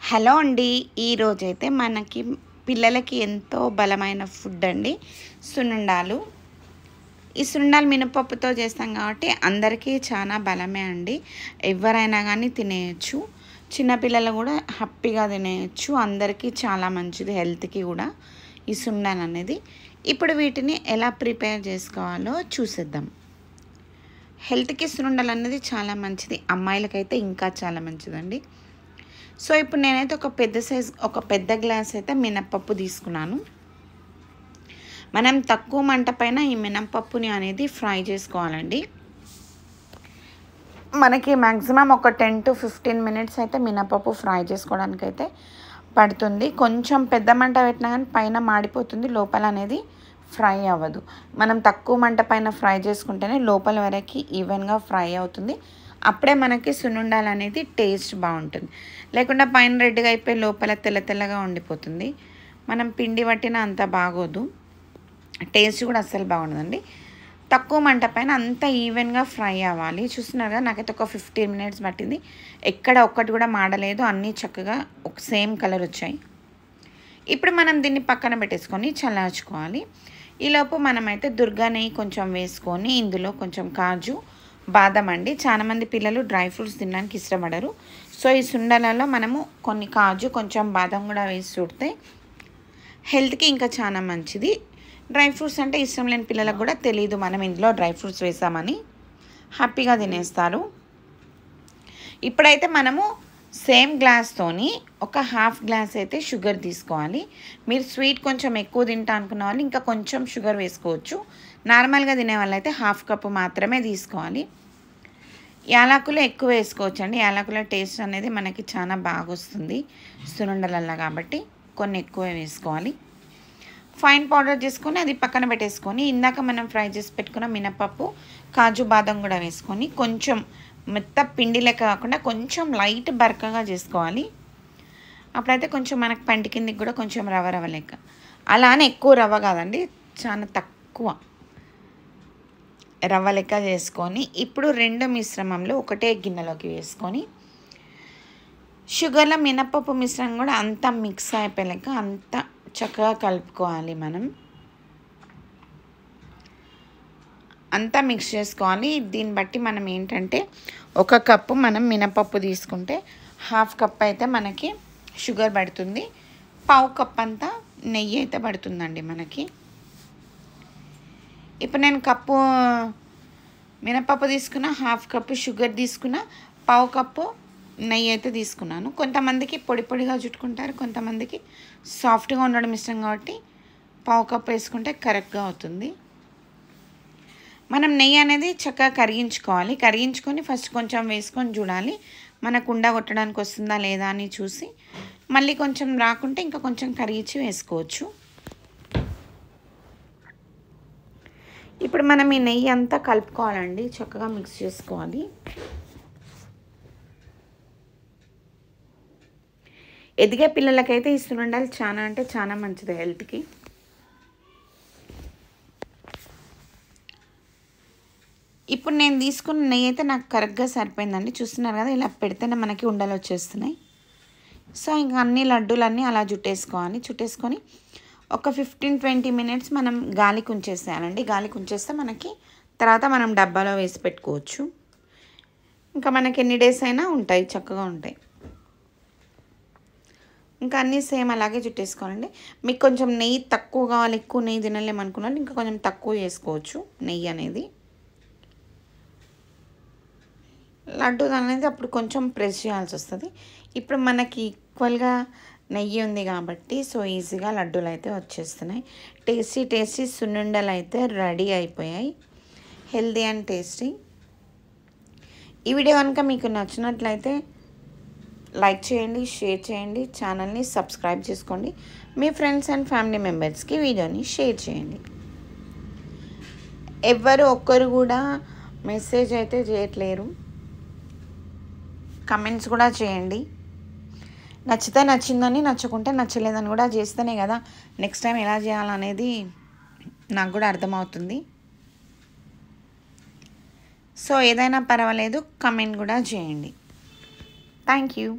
Hello అండి. ఈరోజైతే మనకి పిల్లలకి ఎంతో బలమైన ఫుడ్ అండి సున్నుండాలు. ఈ సున్నుండాలు మినపప్పుతో చేస్తాం కాబట్టి అందరికీ చాలా బలమే అండి. ఎవరైనా కానీ తినేయచ్చు. చిన్నపిల్లలు కూడా హ్యాపీగా తినేయచ్చు. అందరికీ చాలా మంచిది హెల్త్కి కూడా ఈ సున్నుండాలు అనేది. ఇప్పుడు వీటిని ఎలా ప్రిపేర్ చేసుకోవాలో చూసేద్దాం. హెల్త్కి సున్నుండాలు అనేది చాలా మంచిది. అమ్మాయిలకైతే ఇంకా చాలా మంచిదండి. సో ఇప్పుడు నేనైతే ఒక పెద్ద గ్లాస్ అయితే మినపప్పు తీసుకున్నాను. మనం తక్కువ మంట పైన ఈ మినపప్పుని అనేది ఫ్రై చేసుకోవాలండి. మనకి మ్యాక్సిమం ఒక 10 to 15 మినిట్స్ అయితే మినపప్పు ఫ్రై చేసుకోవడానికి అయితే పడుతుంది. కొంచెం పెద్ద మంట పెట్టినా కానీ పైన మాడిపోతుంది, లోపల అనేది ఫ్రై అవ్వదు. మనం తక్కువ మంట పైన ఫ్రై చేసుకుంటేనే లోపల వరకు ఈవెన్గా ఫ్రై అవుతుంది. అప్పుడే మనకి సున్నుండాలు అనేది టేస్ట్ బాగుంటుంది. లేకుండా పైన రెడ్గా అయిపోయి లోపల తెల్లగా ఉండిపోతుంది. మనం పిండి పట్టినా అంత బాగోదు, టేస్ట్ కూడా అస్సలు బాగుండదండి. తక్కువ మంట పైన అంత ఈవెన్గా ఫ్రై అవ్వాలి. చూస్తున్నారుగా నాకైతే ఒక 15 మినిట్స్ పట్టింది. ఎక్కడ ఒక్కటి కూడా మాడలేదు, అన్నీ చక్కగా ఒక సేమ్ కలర్ వచ్చాయి. ఇప్పుడు మనం దీన్ని పక్కన పెట్టేసుకొని చల్లార్చుకోవాలి. ఈలోపు మనమైతే దుర్గా నెయ్యి కొంచెం వేసుకొని ఇందులో కొంచెం కాజు, బాదం అండి. చాలామంది పిల్లలు డ్రై ఫ్రూట్స్ తినడానికి ఇష్టపడరు. సో ఈ సుండలలో మనము కొన్ని కాజు, కొంచెం బాదం కూడా వేసి చూడితే హెల్త్కి ఇంకా చాలా మంచిది. డ్రై ఫ్రూట్స్ అంటే ఇష్టం లేని పిల్లలకు కూడా తెలియదు మనం ఇందులో డ్రై ఫ్రూట్స్ వేసామని, హ్యాపీగా తినేస్తారు. ఇప్పుడైతే మనము సేమ్ గ్లాస్తోని ఒక హాఫ్ గ్లాస్ అయితే షుగర్ తీసుకోవాలి. మీరు స్వీట్ కొంచెం ఎక్కువ తింటా అనుకున్న వాళ్ళు ఇంకా కొంచెం షుగర్ వేసుకోవచ్చు. నార్మల్గా తినే వాళ్ళైతే హాఫ్ కప్పు మాత్రమే తీసుకోవాలి. యాలకులు ఎక్కువ వేసుకోవచ్చు అండి. యాలకుల టేస్ట్ అనేది మనకి చాలా బాగా వస్తుంది సున్నుండలల్లో, కాబట్టి కొన్ని ఎక్కువ వేసుకోవాలి. ఫైన్ పౌడర్ చేసుకొని అది పక్కన పెట్టేసుకొని ఇందాక మనం ఫ్రై చేసి పెట్టుకున్న మినపప్పు, కాజు, బాదం కూడా వేసుకొని కొంచెం మెత్త పిండి లెక్క కాకుండా కొంచెం లైట్ బరకగా చేసుకోవాలి. అప్పుడైతే కొంచెం మనకు పంటి కిందికి కూడా కొంచెం రవ్వ లెక్క. అలా అని ఎక్కువ రవ్వ కాదండి, చాలా తక్కువ రవ్వ లెక్క చేసుకొని ఇప్పుడు రెండు మిశ్రమంలో ఒకటే గిన్నెలోకి వేసుకొని షుగర్లో మినపప్పు మిశ్రమం కూడా అంతా మిక్స్ అయిపోయాక అంతా చక్కగా కలుపుకోవాలి. మనం అంతా మిక్స్ చేసుకోవాలి. దీన్ని బట్టి మనం ఏంటంటే ఒక కప్పు మనం మినపప్పు తీసుకుంటే హాఫ్ కప్ అయితే మనకి షుగర్ పడుతుంది, పావు కప్ అంతా నెయ్యి అయితే పడుతుందండి మనకి. ఇప్పుడు నేను కప్పు మినపప్పు తీసుకున్న, హాఫ్ కప్పు షుగర్ తీసుకున్న, పావు కప్పు నెయ్యి అయితే తీసుకున్నాను. కొంతమందికి పొడిగా చుట్టుకుంటారు, కొంతమందికి సాఫ్ట్గా ఉండడం ఇష్టం కాబట్టి పావు కప్పు వేసుకుంటే కరెక్ట్గా అవుతుంది. మనం నెయ్యి అనేది చక్కగా కరిగించుకొని ఫస్ట్ కొంచెం వేసుకొని చూడాలి మనకు ఉండ కొట్టడానికి వస్తుందా లేదా అని చూసి, మళ్ళీ కొంచెం రాకుంటే ఇంకా కొంచెం కరిగించి వేసుకోవచ్చు. ఇప్పుడు మనం ఈ నెయ్యి అంతా కలుపుకోవాలండి, చక్కగా మిక్స్ చేసుకోవాలి. ఎదిగే పిల్లలకైతే ఈ సున్నుండాలు చాలా అంటే చాలా మంచిది హెల్త్కి. ఇప్పుడు నేను తీసుకున్న నెయ్యి అయితే నాకు కరెక్ట్గా సరిపోయిందండి. చూస్తున్నారు కదా, ఇలా పెడితేనే మనకి ఉండలు వచ్చేస్తున్నాయి. సో ఇంకా అన్ని లడ్డూలన్నీ అలా చుట్టేసుకొని ఒక 15-20 మినిట్స్ మనం గాలికి ఉంచేసేయాలండి. గాలికి ఉంచేస్తే మనకి తర్వాత మనం డబ్బాలో వేసి పెట్టుకోవచ్చు. ఇంకా మనకి ఎన్ని డేస్ అయినా ఉంటాయి, చక్కగా ఉంటాయి. ఇంకా అన్నీ సేమ్ అలాగే చుట్టేసుకోవాలండి. మీకు కొంచెం నెయ్యి తక్కువ కావాలి, ఎక్కువ నెయ్యి తినలేమనుకున్నాను ఇంకా కొంచెం తక్కువ వేసుకోవచ్చు నెయ్యి అనేది. లడ్డు అనేది అప్పుడు కొంచెం ప్రెస్ చేయాల్సి వస్తుంది. ఇప్పుడు మనకి ఈక్వల్గా నెయ్యి ఉంది కాబట్టి సో ఈజీగా లడ్డూలు అయితే వచ్చేస్తున్నాయి. టేస్టీ సున్నుండలు అయితే రెడీ అయిపోయాయి, హెల్దీ అండ్ టేస్టీ. ఈ వీడియో కనుక మీకు నచ్చినట్లయితే లైక్ చేయండి, షేర్ చేయండి, ఛానల్ని సబ్స్క్రైబ్ చేసుకోండి. మీ ఫ్రెండ్స్ అండ్ ఫ్యామిలీ మెంబర్స్కి వీడియోని షేర్ చేయండి. ఒక్కరు కూడా మెసేజ్ అయితే చేయట్లేరు, కమెంట్స్ కూడా చేయండి. నచ్చితే నచ్చిందని, నచ్చకుంటే నచ్చలేదని కూడా చేస్తేనే కదా నెక్స్ట్ టైం ఎలా చేయాలనేది నాకు కూడా అర్థమవుతుంది. సో ఏదైనా పర్వాలేదు, కమెంట్ కూడా చేయండి. Thank you.